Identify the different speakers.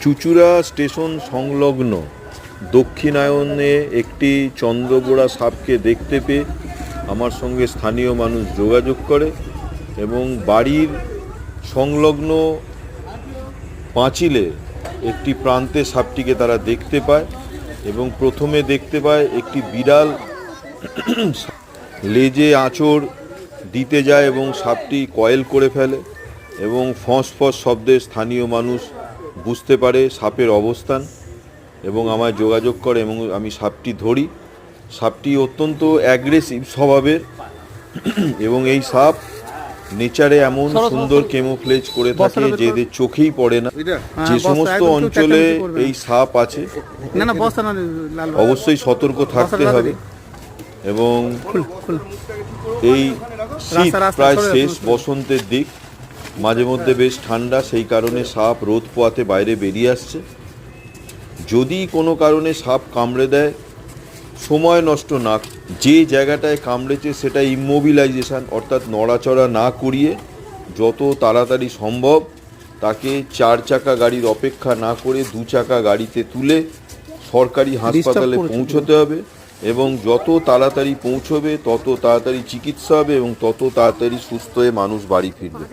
Speaker 1: চুঁচুড়া station সংলগ্ন দক্ষিণায়নে একটি চন্দ্রবোড়া সাপকে দেখতে পেয়ে আমার সঙ্গে স্থানীয় মানুষ যোগাযোগ করে এবং বাড়ির সংলগ্ন পাঁচিলে একটি প্রান্তে সাপটিকে তারা দেখতে পায় এবং প্রথমে দেখতে পায় একটি বিড়াল লেজে আঁচড় দিতে যায় এবং সাপটি কয়েল করে ফেলে এবং ফস ফস শব্দে স্থানীয় মানুষ বুঝতে পারে সাপের অবস্থান এবং আমায় যোগাযোগ করে এবং আমি সাপটি ধরি। সাপটি অত্যন্ত অ্যাগ্রেসিভ স্বভাবের এবং এই সাপ নেচারে এমন সুন্দর কেমোফ্লেজ করে থাকে যে এদের চোখেই পড়ে না। যে সমস্ত অঞ্চলে এই সাপ আছে অবশ্যই সতর্ক থাকতে হবে এবং এই শীত প্রায় শেষ, বসন্তের দিক, মাঝে মধ্যে বেশ ঠান্ডা, সেই কারণে সাপ রোদ পোয়াতে বাইরে বেরিয়ে আসছে। যদি কোনো কারণে সাপ কামড়ে দেয়, সময় নষ্ট না, যে জায়গাটায় কামড়েছে সেটা ইমোবিলাইজেশন অর্থাৎ নড়াচড়া না করিয়ে যত তাড়াতাড়ি সম্ভব তাকে 4 চাকা গাড়ির অপেক্ষা না করে 2 চাকা গাড়িতে তুলে সরকারি হাসপাতালে পৌঁছতে হবে এবং যত তাড়াতাড়ি পৌঁছবে তত তাড়াতাড়ি চিকিৎসা হবে এবং তত তাড়াতাড়ি সুস্থ হয়ে মানুষ বাড়ি ফিরবে।